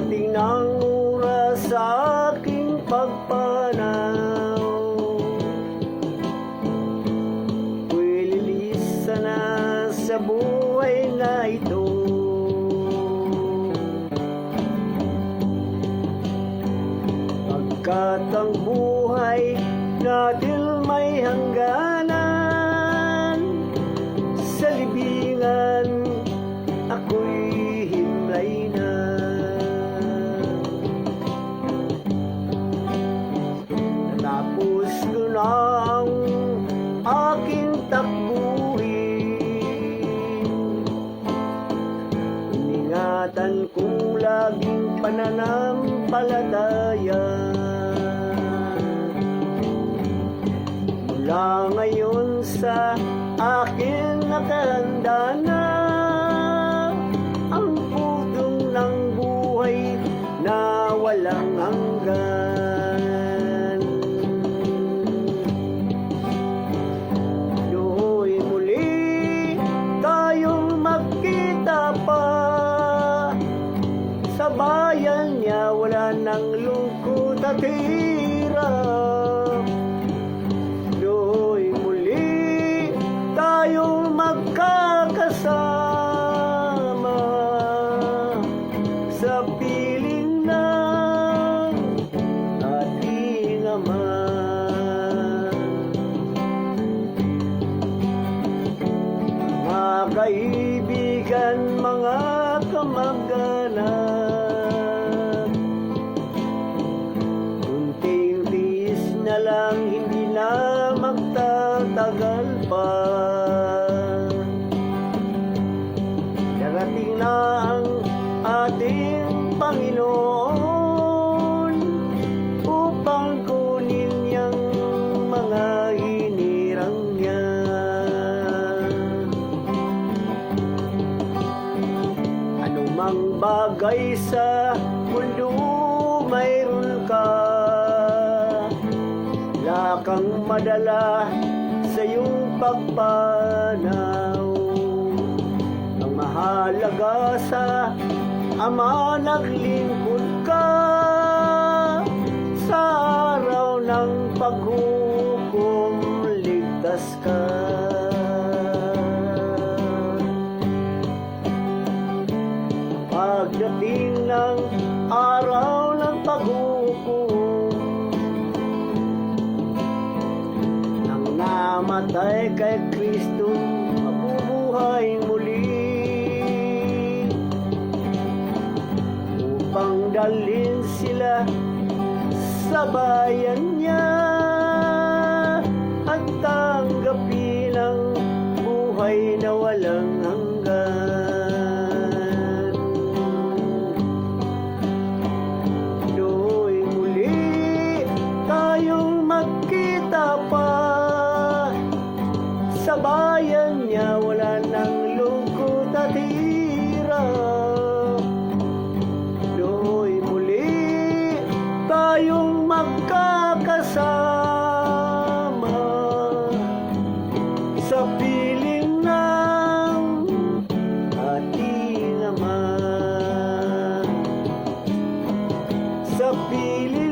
Darating ng oras sa aking pagpanaw, ako'y lilisa na sa buhay na ito. Pagkat ang buhay natin may hangganan, sa libingan ako'y himlay na. Natapos ko na ang aking takbuhin, iningatan kong laging pananampalataya. Mula ngayon sa akin nakahanda na ang pudong ng buhay na walang hanggan. No'y muli tayong magkita pa, sa bayan niya wala nang lungkot at hirap. No'y muli tayong magkakasama sa piling ng ating Ama. Mga kaibigan, mga kamag-anak, kunting tiis na lang, hindi na magtatagal pa. Darating na ang ating Panginoon upang kunin niyang mga hinirang niya. Anumang bagay sa mundo mayroon ka, wala kang madala sa iyong pagpanaw. Ang mahalaga sa Ama, naglingkod ka sa araw ng paghukom, ligtas ka. Pagdating ng araw ng paghukom, nang namatay kay Kristo, mabubuhay muli upang dalhin sila sa bayan niya at tanggapin ang buhay na walang hanggan. No'y muli tayong magkita pa, sa bayan niya wala nang lungkot at hirap. No'y muli tayong magkakasama sa piling ng ating Ama. Sa piling